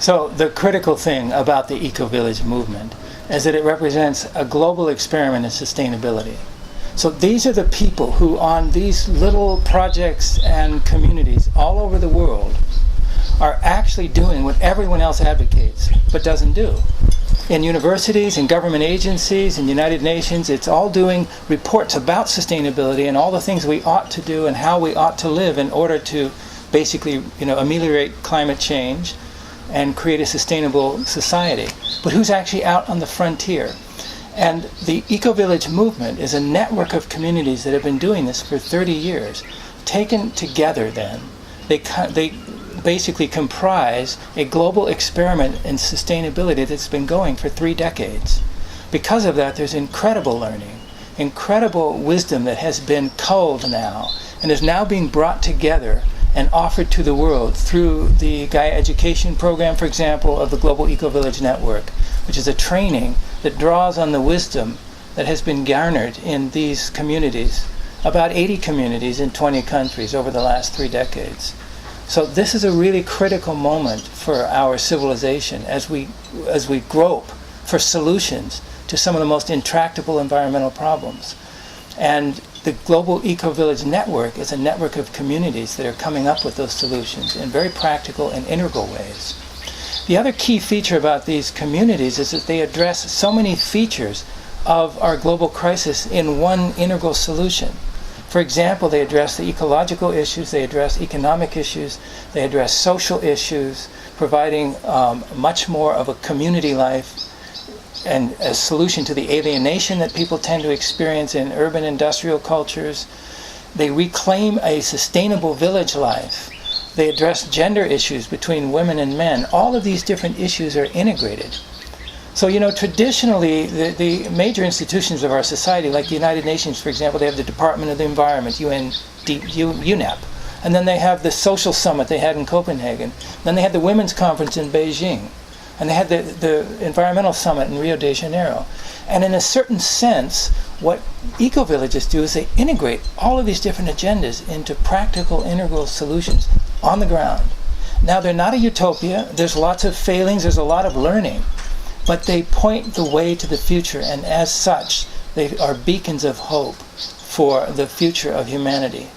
So the critical thing about the eco-village movement is that it represents a global experiment in sustainability. So these are the people who, on these little projects and communities all over the world, are actually doing what everyone else advocates but doesn't do. In universities, in government agencies, in United Nations, it's all doing reports about sustainability and all the things we ought to do and how we ought to live in order to basically, ameliorate climate change and create a sustainable society. But who's actually out on the frontier? And the eco-village movement is a network of communities that have been doing this for 30 years. Taken together then, they basically comprise a global experiment in sustainability that's been going for 3 decades. Because of that, there's incredible learning, incredible wisdom that has been culled now and is now being brought together and offered to the world through the Gaia Education Program, for example, of the Global Eco-Village Network, which is a training that draws on the wisdom that has been garnered in these communities, about 80 communities in 20 countries over the last 3 decades. So this is a really critical moment for our civilization as we grope for solutions to some of the most intractable environmental problems. And the Global Eco-Village Network is a network of communities that are coming up with those solutions in very practical and integral ways. The other key feature about these communities is that they address so many features of our global crisis in one integral solution. For example, they address the ecological issues, they address economic issues, they address social issues, providing much more of a community life and a solution to the alienation that people tend to experience in urban industrial cultures. They reclaim a sustainable village life. They address gender issues between women and men. All of these different issues are integrated. So, traditionally, the major institutions of our society, like the United Nations, for example, they have the Department of the Environment, UNEP. And then they have the Social Summit they had in Copenhagen. Then they had the Women's Conference in Beijing. And they had the Environmental Summit in Rio de Janeiro. And in a certain sense, what eco-villages do is they integrate all of these different agendas into practical, integral solutions on the ground. Now, they're not a utopia. There's lots of failings. There's a lot of learning. But they point the way to the future, and as such, they are beacons of hope for the future of humanity.